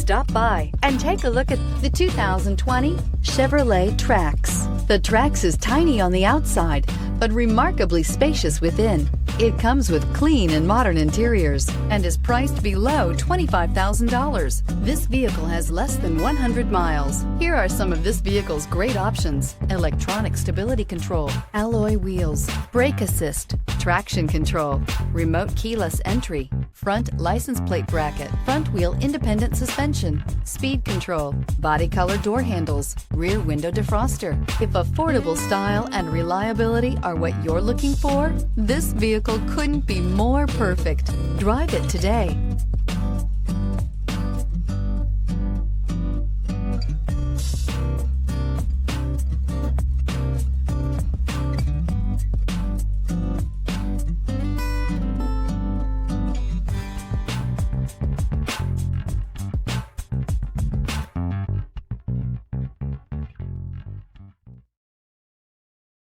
Stop by and take a look at the 2020 Chevrolet Trax. The Trax is tiny on the outside, but remarkably spacious within. It comes with clean and modern interiors and is priced below $25,000. This vehicle has less than 100 miles. Here are some of this vehicle's great options: electronic stability control, alloy wheels, brake assist, traction control, remote keyless entry, front license plate bracket, front wheel independent suspension, speed control, body color door handles, rear window defroster. If affordable style and reliability are what you're looking for, this vehicle couldn't be more perfect. Drive it today.